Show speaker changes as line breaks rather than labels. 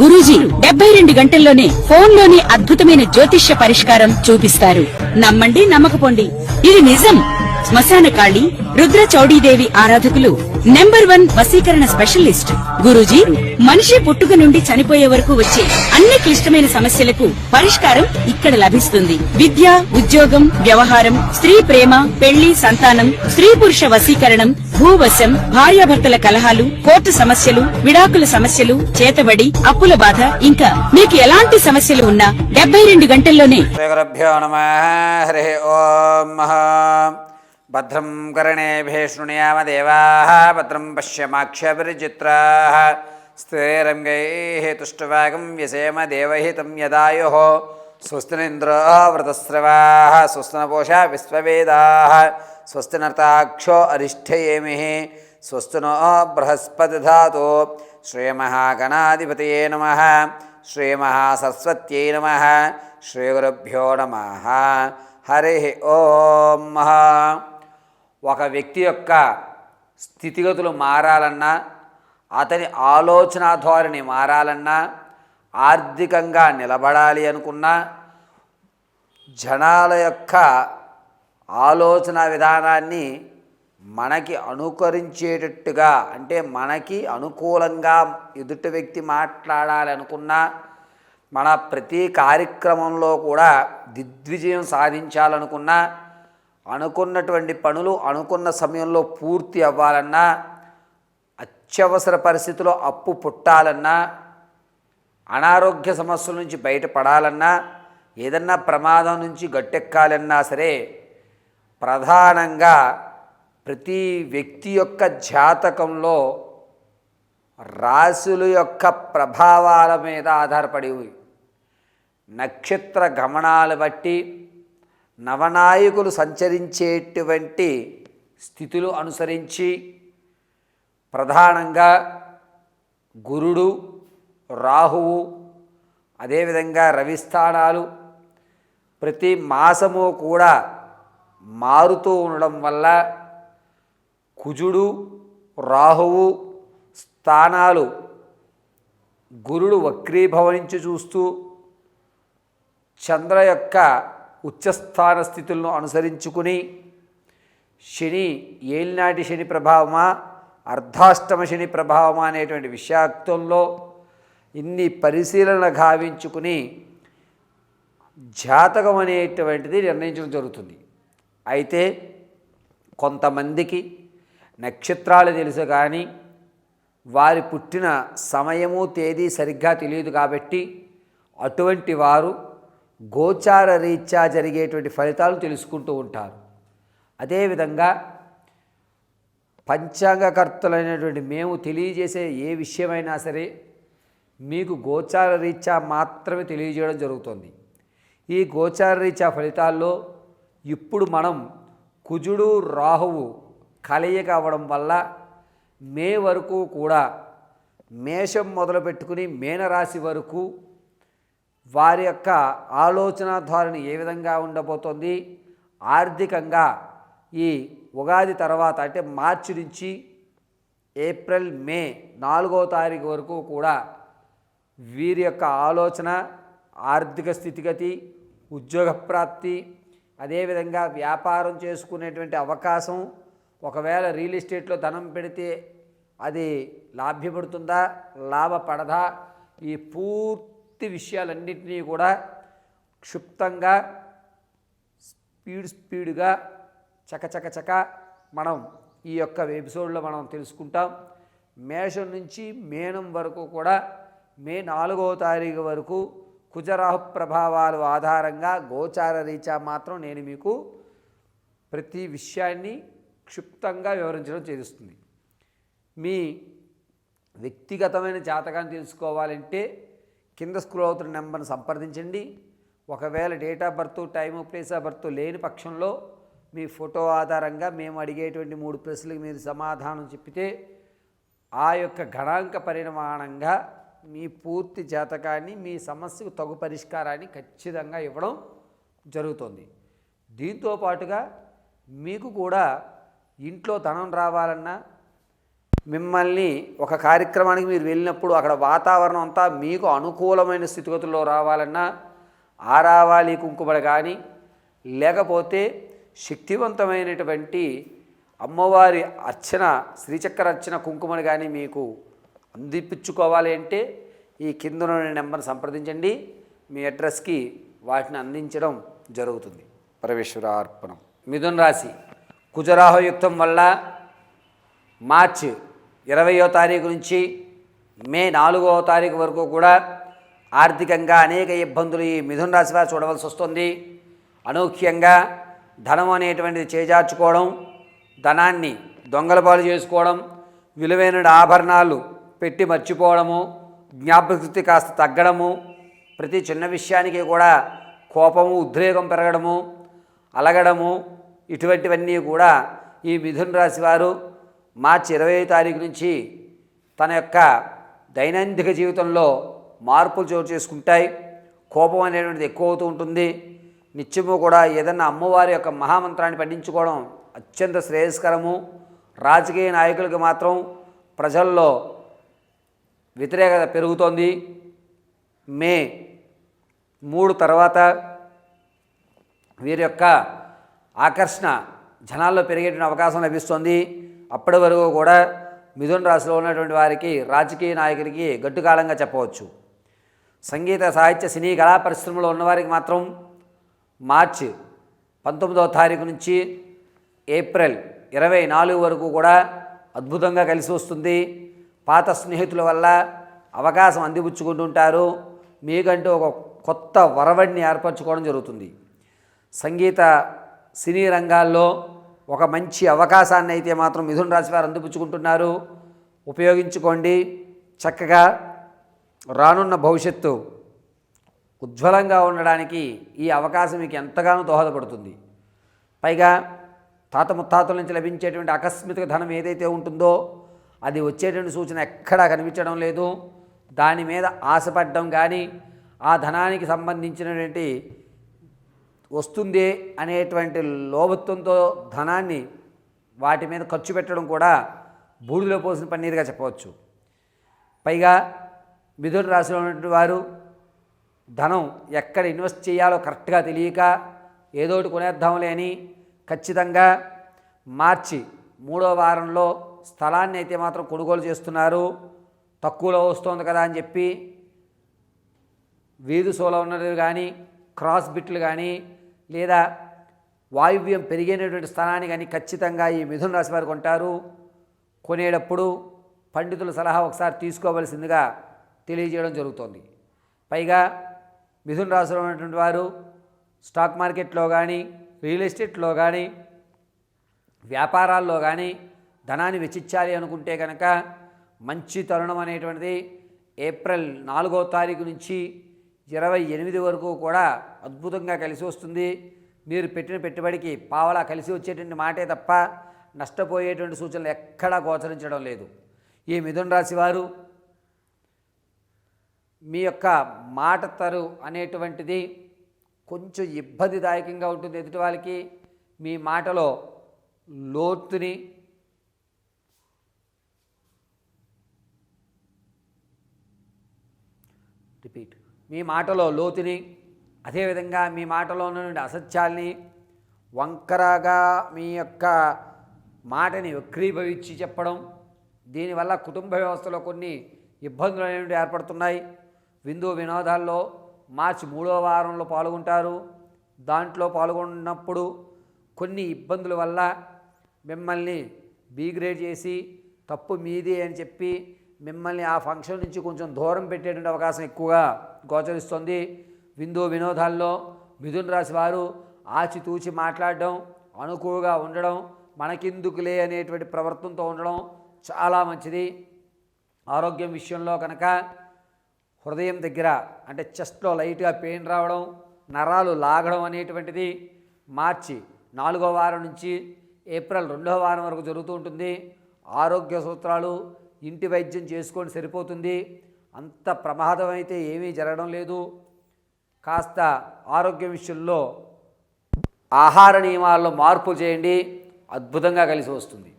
గురూజీ 72 గంటల్లోనే ఫోన్లోని అద్భుతమైన జ్యోతిష్య పరిష్కారం చూపిస్తారు. నమ్మండి, నమ్మకపోండి, ఇది నిజం. శ్మశాన కాళి రుద్ర చౌడీదేవి ఆరాధకులు నంబర్ 1 వశీకరణ స్పెషలిస్ట్ గురూజీ. మనిషి పుట్టుక నుండి చనిపోయే వరకు వచ్చే అన్ని క్లిష్టమైన సమస్యలకు పరిష్కారం ఇక్కడ లభిస్తుంది. విద్య, ఉద్యోగం, వ్యవహారం, స్త్రీ ప్రేమ, పెళ్లి, సంతానం, స్త్రీ పురుష వశీకరణం, భూవశం, భార్యాభర్తల కలహాలు, కోర్టు సమస్యలు, విడాకుల సమస్యలు, చేతబడి, అప్పుల బాధ, ఇంకా మీకు ఎలాంటి సమస్యలు ఉన్నా 72 గంటల్లోనే.
భద్రం కర్ణేభిः శృణుయామ దేవాः భద్రం పశ్యమాక్షభిర్చిత్రాः స్థిరైరంగైः తుష్టవాగం వ్యసేమ దేవహితం యదాయుః స్వస్తి ఇంద్రో వృతస్రవాः స్వస్తి నపూషా విశ్వవేదాः స్వస్తి నర్తాక్షో అరిష్ఠయేమిః స్వస్తి నో బృహస్పతి ధాతు శ్రీమహాగణాధిపతయే నమః శ్రీమహాసరస్వత్యై నమః శ్రీగురుభ్యో నమః. హరి ఓం. ఒక వ్యక్తి యొక్క స్థితిగతులు మారాలన్నా, అతని ఆలోచన ధోరణి మారాలన్నా, ఆర్థికంగా నిలబడాలి అనుకున్నా, జనాల యొక్క ఆలోచన విధానాన్ని మనకి అనుకరించేటట్టుగా, అంటే మనకి అనుకూలంగా ఎదుటి వ్యక్తి మాట్లాడాలి అనుకున్నా, మన ప్రతి కార్యక్రమంలో కూడా దిగ్విజయం సాధించాలనుకున్నా, అనుకున్నటువంటి పనులు అనుకున్న సమయంలో పూర్తి అవ్వాలన్నా, అత్యవసర పరిస్థితిలో అప్పు పుట్టాలన్నా, అనారోగ్య సమస్యల నుంచి బయటపడాలన్నా, ఏదన్నా ప్రమాదం నుంచి గట్టెక్కాలన్నా సరే, ప్రధానంగా ప్రతి వ్యక్తి యొక్క జాతకంలో రాశుల యొక్క ప్రభావాల మీద ఆధారపడి నక్షత్ర గమనాలు బట్టి నవనాయకులు సంచరించేటువంటి స్థితులు అనుసరించి ప్రధానంగా గురుడు, రాహువు, అదేవిధంగా రవి స్థానాలు ప్రతి మాసము కూడా మారుతూ ఉండడం వల్ల కుజుడు, రాహువు స్థానాలు గురుడు వక్రీభవనించి చూస్తూ చంద్ర యొక్క ఉచ్చస్థాన స్థితులను అనుసరించుకుని శని ఏలినాటి శని ప్రభావమా అర్ధాష్టమ శని ప్రభావమా అనేటువంటి విషయాక్తంలో ఇన్ని పరిశీలన గావించుకుని జాతకం అనేటువంటిది నిర్ణయించడం జరుగుతుంది. అయితే కొంతమందికి నక్షత్రాలు తెలుసు కానీ వారి పుట్టిన సమయము తేదీ సరిగ్గా తెలియదు కాబట్టి అటువంటి వారు గోచార రీత్యా జరిగేటువంటి ఫలితాలు తెలుసుకుంటూ ఉంటారు. అదేవిధంగా పంచాంగకర్తలైనటువంటి మేము తెలియజేసే ఏ విషయమైనా సరే మీకు గోచార రీత్యా మాత్రమే తెలియజేయడం జరుగుతుంది. ఈ గోచార రీత్యా ఫలితాల్లో ఇప్పుడు మనం కుజుడు, రాహువు కలయిక అవ్వడం వల్ల మే వరకు కూడా మేషం మొదలుపెట్టుకుని మీనరాశి వరకు వారి యొక్క ఆలోచన ధోరణి ఏ విధంగా ఉండబోతోంది, ఆర్థికంగా ఈ ఉగాది తర్వాత అంటే మార్చి నుంచి ఏప్రిల్, మే 4వ తారీఖు వరకు కూడా వీరి యొక్క ఆలోచన, ఆర్థిక స్థితిగతి, ఉద్యోగ ప్రాప్తి, అదేవిధంగా వ్యాపారం చేసుకునేటువంటి అవకాశం, ఒకవేళ రియల్ ఎస్టేట్లో ధనం పెడితే అది లాభ్యపడుతుందా, లాభపడదా, ఈ పూర్తి విషయాలన్నింటినీ కూడా క్షుప్తంగా స్పీడ్గా చకచక మనం ఈ యొక్క ఎపిసోడ్లో మనం తెలుసుకుంటాం. మేషం నుంచి మీనం వరకు కూడా మే 4వ తారీఖు వరకు కుజరాహు ప్రభావాలు ఆధారంగా గోచార రీత్యా మాత్రం నేను మీకు ప్రతి విషయాన్ని క్షుప్తంగా వివరించడం చేస్తుంది. మీ వ్యక్తిగతమైన జాతకాన్ని తెలుసుకోవాలంటే కింద స్క్రోల్ అవుతున్న నెంబర్ని సంప్రదించండి. ఒకవేళ date of birth, time, place of birth లేని పక్షంలో మీ ఫోటో ఆధారంగా మేము అడిగేటువంటి 3 ప్రశ్నలకు మీరు సమాధానం చెప్పితే ఆ యొక్క గణాంక పరిమాణంగా మీ పూర్తి జాతకాన్ని, మీ సమస్యకు తగు పరిష్కారాన్ని ఖచ్చితంగా ఇవ్వడం జరుగుతుంది. దీంతో పాటుగా మీకు కూడా ఇంట్లో ధనం రావాలన్నా, మిమ్మల్ని ఒక కార్యక్రమానికి మీరు వెళ్ళినప్పుడు అక్కడ వాతావరణం అంతా మీకు అనుకూలమైన స్థితిగతుల్లో రావాలన్నా ఆరావాలి కుంకుమలు కానీ లేకపోతే శక్తివంతమైనటువంటి అమ్మవారి అర్చన శ్రీచక్ర అర్చన కుంకుమలు కానీ మీకు అందిపించుకోవాలి అంటే ఈ కింద నెంబర్ సంప్రదించండి. మీ అడ్రస్కి వాటిని అందించడం జరుగుతుంది. పరమేశ్వరార్పణం. మిథున రాశి కుజరాహయుక్తం వల్ల మార్చి 20వ తారీఖు నుంచి మే 4వ తారీఖు వరకు కూడా ఆర్థికంగా అనేక ఇబ్బందులు ఈ మిథున రాశి వారు చూడవలసి వస్తుంది. అనూహ్యంగా ధనం అనేటువంటిది చేజార్చుకోవడం, ధనాన్ని దొంగల పాలు చేసుకోవడం, విలువైన ఆభరణాలు పెట్టి మర్చిపోవడము, జ్ఞాపకశక్తి కాస్త తగ్గడము, ప్రతి చిన్న విషయానికి కూడా కోపము ఉద్రేకం పెరగడము, అలగడము, ఇటువంటివన్నీ కూడా ఈ మిథున రాశి వారు మార్చి 20వ తారీఖు నుంచి తన యొక్క దైనందిక జీవితంలో మార్పులు చోటు చేసుకుంటాయి. కోపం అనేటువంటిది ఎక్కువ అవుతూ ఉంటుంది. నిత్యము కూడా ఏదన్నా అమ్మవారి యొక్క మహామంత్రాన్ని పఠించుకోవడం అత్యంత శ్రేయస్కరము. రాజకీయ నాయకులకు మాత్రం ప్రజల్లో వ్యతిరేకత పెరుగుతోంది. మే 3 తర్వాత వీరి యొక్క ఆకర్షణ జనాల్లో పెరిగేటువంటి అవకాశం లభిస్తుంది. అప్పటి వరకు కూడా మిథున రాశిలో ఉన్నటువంటి వారికి రాజకీయ నాయకుడికి గడ్డుకాలంగా చెప్పవచ్చు. సంగీత సాహిత్య సినీ కళా పరిశ్రమలో ఉన్నవారికి మాత్రం మార్చి 19వ తారీఖు నుంచి ఏప్రిల్ 24 వరకు కూడా అద్భుతంగా కలిసి వస్తుంది. పాత స్నేహితుల వల్ల అవకాశం అందిపుచ్చుకుంటుంటారు. మీకంటూ ఒక కొత్త వరవడిని ఏర్పరచుకోవడం జరుగుతుంది. సంగీత సినీ రంగాల్లో ఒక మంచి అవకాశాన్ని అయితే మాత్రం మిథున రాశి వారు అందిపుచ్చుకుంటున్నారు. ఉపయోగించుకోండి. చక్కగా రానున్న భవిష్యత్తు ఉజ్వలంగా ఉండడానికి ఈ అవకాశం మీకు ఎంతగానో దోహదపడుతుంది. పైగా తాత ముత్తాతల నుంచి లభించేటువంటి ఆకస్మిక ధనం ఏదైతే ఉంటుందో అది వచ్చేటువంటి సూచన ఎక్కడా కనిపించడం లేదు. దాని మీద ఆశపడడం కానీ ఆ ధనానికి సంబంధించినటువంటి వస్తుందే అనేటువంటి లోభత్వంతో ధనాన్ని వాటి మీద ఖర్చు పెట్టడం కూడా బూడిలో పోసిన పన్నీరుగా చెప్పవచ్చు. పైగా మిథున రాశిలో ఉన్నటువంటి వారు ధనం ఎక్కడ ఇన్వెస్ట్ చేయాలో కరెక్ట్గా తెలియక ఏదోటి కొనేద్దాంలే అని ఖచ్చితంగా మార్చి 3వ వారంలో స్థలాన్ని అయితే మాత్రం కొనుగోలు చేస్తున్నారు. తక్కువలో వస్తుంది కదా అని చెప్పి వీధి సోలో ఉన్నది కానీ క్రాస్ బిట్లు కానీ లేదా వాయువ్యం పెరిగినటువంటి స్థలాన్ని కానీ ఖచ్చితంగా ఈ మిథున రాశి వారు కొంటారు. కొనేటప్పుడు పండితుల సలహా ఒకసారి తీసుకోవలసిందిగా తెలియజేయడం జరుగుతోంది. పైగా మిథున రాశిలో ఉన్నటువంటి వారు స్టాక్ మార్కెట్లో కానీ రియల్ ఎస్టేట్లో కానీ వ్యాపారాల్లో కానీ ధనాన్ని వెచ్చించాలి అనుకుంటే కనుక మంచి తరుణం అనేటువంటిది ఏప్రిల్ 4వ తారీఖు నుంచి 28 వరకు కూడా అద్భుతంగా కలిసి వస్తుంది. మీరు పెట్టిన పెట్టుబడికి పావలా కలిసి వచ్చేటువంటి మాటే తప్ప నష్టపోయేటువంటి సూచనలు ఎక్కడా గోచరించడం లేదు. ఈ మిథున రాశి వారు మీ యొక్క మాట తరు అనేటువంటిది కొంచెం ఇబ్బందిదాయకంగా ఉంటుంది. ఎదుటి వాళ్ళకి మీ మాటలో లోతుని మీ మాటలో లోతుని అదేవిధంగా మీ మాటలో ఉన్నటువంటి అసత్యాల్ని వంకరగా మీ యొక్క మాటని వక్రీభవించి చెప్పడం, దీనివల్ల కుటుంబ వ్యవస్థలో కొన్ని ఇబ్బందులు అనేవి ఏర్పడుతున్నాయి. విందు వినోదాల్లో మార్చి 3వ వారంలో పాల్గొంటారు. దాంట్లో పాల్గొన్నప్పుడు కొన్ని ఇబ్బందుల వల్ల మిమ్మల్ని బీగ్రేడ్ చేసి తప్పు మీదే అని చెప్పి మిమ్మల్ని ఆ ఫంక్షన్ నుంచి కొంచెం దూరం పెట్టేటువంటి అవకాశం ఎక్కువగా గోచరిస్తుంది. విందు వినోదాల్లో మిథున రాశి వారు ఆచితూచి మాట్లాడడం, అనుకువగా ఉండడం, మనకెందుకులే అనేటువంటి ప్రవర్తనతో ఉండడం చాలా మంచిది. ఆరోగ్యం విషయంలో కనుక హృదయం దగ్గర అంటే చెస్ట్లో లైట్గా పెయిన్ రావడం, నరాలు లాగడం అనేటువంటిది మార్చి 4వ వారం నుంచి ఏప్రిల్ 2వ వారం వరకు జరుగుతూ ఉంటుంది. ఆరోగ్య సూత్రాలు ఇంటి వైద్యం చేసుకొని సరిపోతుంది. అంత ప్రమాదం అయితే ఏమీ జరగడం లేదు. కాస్త ఆరోగ్య విషయంలో ఆహార నియమాల్లో మార్పు చేయండి, అద్భుతంగా కలిసి వస్తుంది.